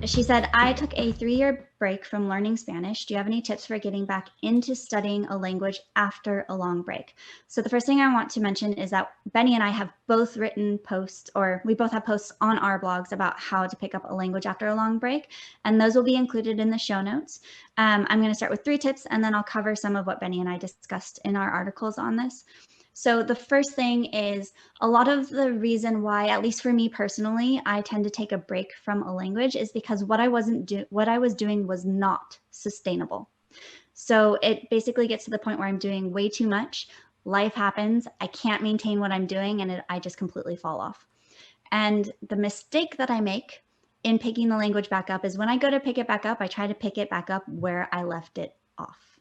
she said, I took a 3-year break from learning Spanish. Do you have any tips for getting back into studying a language after a long break? So the first thing I want to mention is that Benny and I have both written posts, or we both have posts on our blogs about how to pick up a language after a long break, and those will be included in the show notes. I'm going to start with 3 tips, and then I'll cover some of what Benny and I discussed in our articles on this. So the first thing is, a lot of the reason why, at least for me personally, I tend to take a break from a language is because what I was doing was not sustainable. So it basically gets to the point where I'm doing way too much. Life happens. I can't maintain what I'm doing, and I just completely fall off. And the mistake that I make in picking the language back up is when I go to pick it back up, I try to pick it back up where I left it off.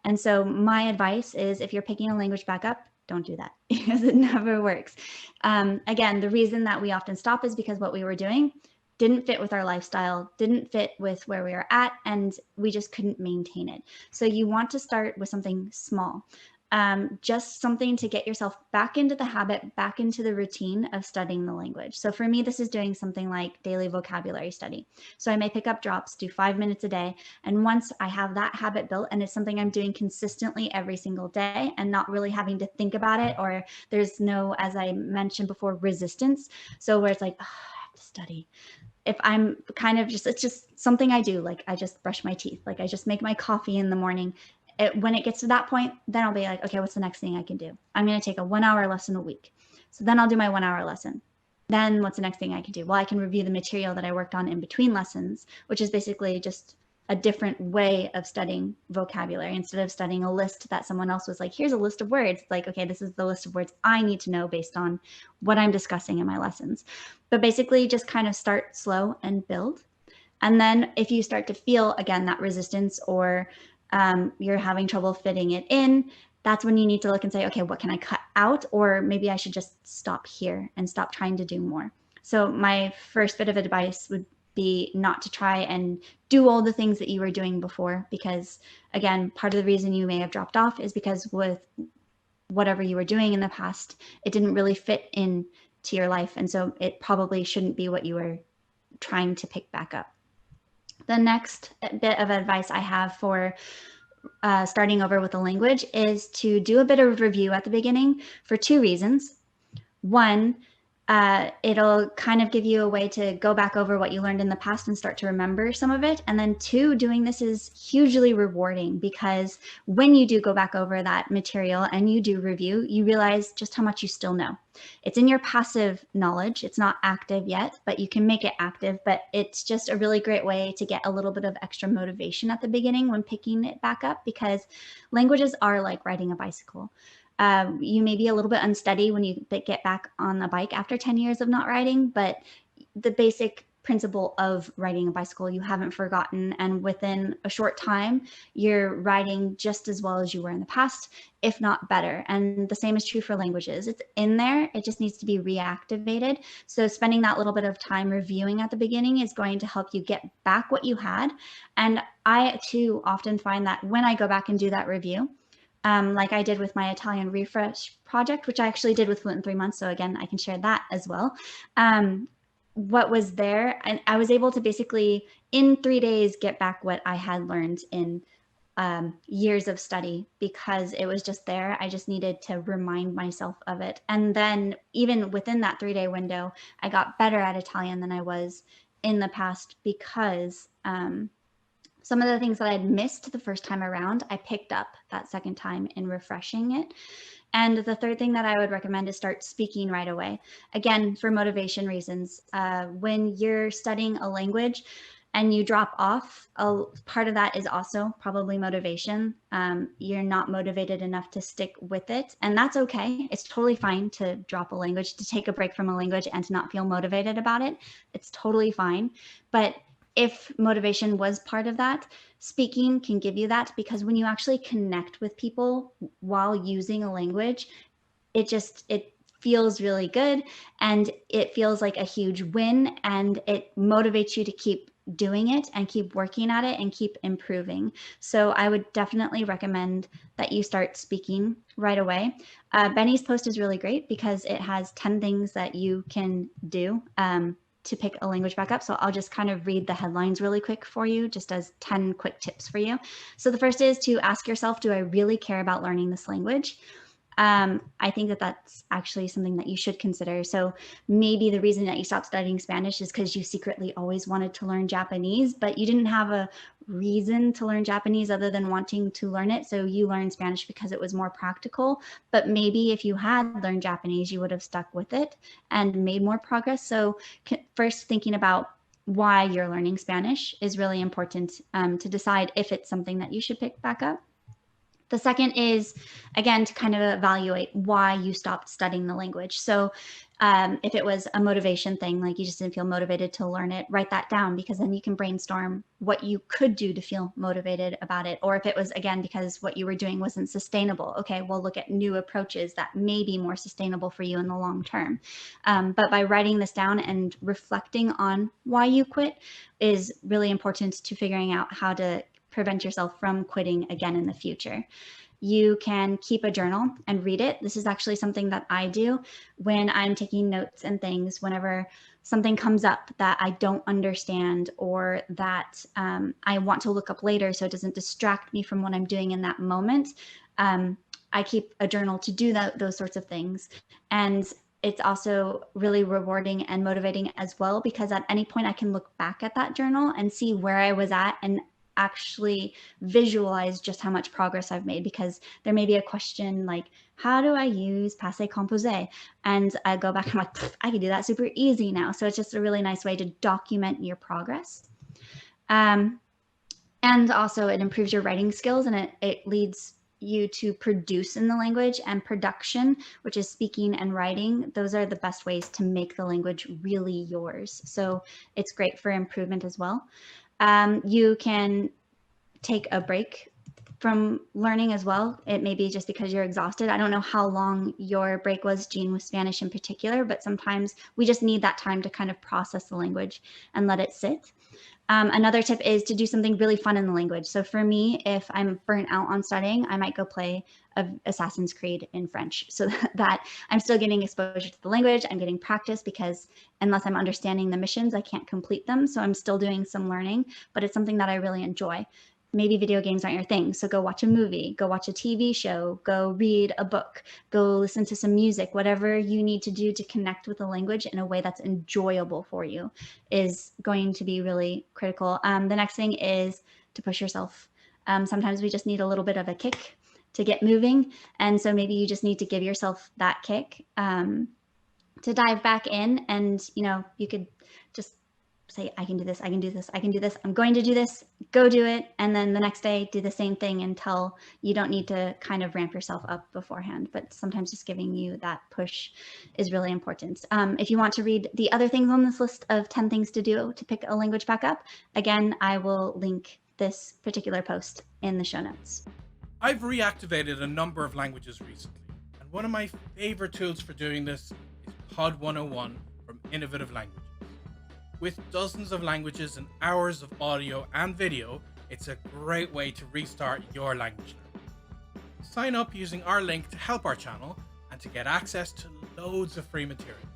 And so my advice is, if you're picking a language back up, don't do that, because it never works. Again, the reason that we often stop is because what we were doing didn't fit with our lifestyle, didn't fit with where we were at, and we just couldn't maintain it. So you want to start with something small. Just something to get yourself back into the habit, back into the routine of studying the language. So for me, this is doing something like daily vocabulary study. So I may pick up drops, do 5 minutes a day. And once I have that habit built, and it's something I'm doing consistently every single day and not really having to think about it, or there's no, as I mentioned before, resistance. So where it's like, oh, I have to study. If I'm kind of it's just something I do, like I just brush my teeth, like I just make my coffee in the morning. When it gets to that point, then I'll be like, okay, what's the next thing I can do? I'm going to take a 1-hour lesson a week. So then I'll do my 1-hour lesson. Then what's the next thing I can do? Well, I can review the material that I worked on in between lessons, which is basically just a different way of studying vocabulary. Instead of studying a list that someone else was like, here's a list of words. It's like, okay, this is the list of words I need to know based on what I'm discussing in my lessons. But basically just kind of start slow and build. And then if you start to feel, again, that resistance, or you're having trouble fitting it in, that's when you need to look and say, okay, what can I cut out? Or maybe I should just stop here and stop trying to do more. So my first bit of advice would be not to try and do all the things that you were doing before, because again, part of the reason you may have dropped off is because with whatever you were doing in the past, it didn't really fit in to your life. And so it probably shouldn't be what you were trying to pick back up. The next bit of advice I have for starting over with a language is to do a bit of review at the beginning for 2 reasons. One, it'll kind of give you a way to go back over what you learned in the past and start to remember some of it. And then 2, doing this is hugely rewarding, because when you do go back over that material and you do review, you realize just how much you still know. It's in your passive knowledge. It's not active yet, but you can make it active. But it's just a really great way to get a little bit of extra motivation at the beginning when picking it back up, because languages are like riding a bicycle. You may be a little bit unsteady when you get back on the bike after 10 years of not riding, but the basic principle of riding a bicycle you haven't forgotten, and within a short time you're riding just as well as you were in the past, if not better. And the same is true for languages. It's in there, it just needs to be reactivated. So spending that little bit of time reviewing at the beginning is going to help you get back what you had. And I too often find that when I go back and do that review, like I did with my Italian refresh project, which I actually did with Fluent in 3 months. So again, I can share that as well. What was there, and I was able to basically in 3 days get back what I had learned in years of study, because it was just there. I just needed to remind myself of it. And then even within that 3-day window, I got better at Italian than I was in the past, because some of the things that I had missed the first time around, I picked up that second time in refreshing it. And the third thing that I would recommend is start speaking right away. Again, for motivation reasons. When you're studying a language and you drop off, a part of that is also probably motivation. You're not motivated enough to stick with it, and that's okay. It's totally fine to drop a language, to take a break from a language and to not feel motivated about it. It's totally fine. But if motivation was part of that, speaking can give you that, because when you actually connect with people while using a language, it feels really good, and it feels like a huge win, and it motivates you to keep doing it and keep working at it and keep improving. So I would definitely recommend that you start speaking right away. Benny's post is really great because it has 10 things that you can do to pick a language back up. So I'll just kind of read the headlines really quick for you, just as 10 quick tips for you. So the first is to ask yourself, do I really care about learning this language? I think that that's actually something that you should consider. So maybe the reason that you stopped studying Spanish is because you secretly always wanted to learn Japanese, but you didn't have a reason to learn Japanese other than wanting to learn it. So you learned Spanish because it was more practical. But maybe if you had learned Japanese, you would have stuck with it and made more progress. So first, thinking about why you're learning Spanish is really important to decide if it's something that you should pick back up. The second is, again, to kind of evaluate why you stopped studying the language. So if it was a motivation thing, like you just didn't feel motivated to learn it, write that down, because then you can brainstorm what you could do to feel motivated about it. Or if it was, again, because what you were doing wasn't sustainable, okay, we'll look at new approaches that may be more sustainable for you in the long term. But by writing this down and reflecting on why you quit is really important to figuring out how to prevent yourself from quitting again in the future. You can keep a journal and read it. This is actually something that I do when I'm taking notes and things. Whenever something comes up that I don't understand or that I want to look up later so it doesn't distract me from what I'm doing in that moment, I keep a journal to do those sorts of things. And it's also really rewarding and motivating as well, because at any point I can look back at that journal and see where I was at and actually visualize just how much progress I've made, because there may be a question like, how do I use passé composé? And I go back and I'm like, I can do that super easy now. So it's just a really nice way to document your progress. And also it improves your writing skills, and it leads you to produce in the language. And production, which is speaking and writing, those are the best ways to make the language really yours. So it's great for improvement as well. You can take a break from learning as well. It may be just because you're exhausted. I don't know how long your break was, Jean, with Spanish in particular, but sometimes we just need that time to kind of process the language and let it sit. Another tip is to do something really fun in the language. So for me, if I'm burnt out on studying, I might go play Assassin's Creed in French, so that I'm still getting exposure to the language. I'm getting practice, because unless I'm understanding the missions, I can't complete them. So I'm still doing some learning, but it's something that I really enjoy. Maybe video games aren't your thing, so go watch a movie, go watch a TV show, go read a book, go listen to some music. Whatever you need to do to connect with the language in a way that's enjoyable for you is going to be really critical. The next thing is to push yourself. Sometimes we just need a little bit of a kick to get moving, and so maybe you just need to give yourself that kick to dive back in. And you could just say, I can do this, I can do this, I can do this, I'm going to do this, go do it. And then the next day, do the same thing until you don't need to kind of ramp yourself up beforehand. But sometimes just giving you that push is really important. If you want to read the other things on this list of 10 things to do to pick a language back up, again, I will link this particular post in the show notes. I've reactivated a number of languages recently, and one of my favorite tools for doing this is Pod 101 from Innovative Languages. With dozens of languages and hours of audio and video, it's a great way to restart your language learning. Sign up using our link to help our channel and to get access to loads of free material.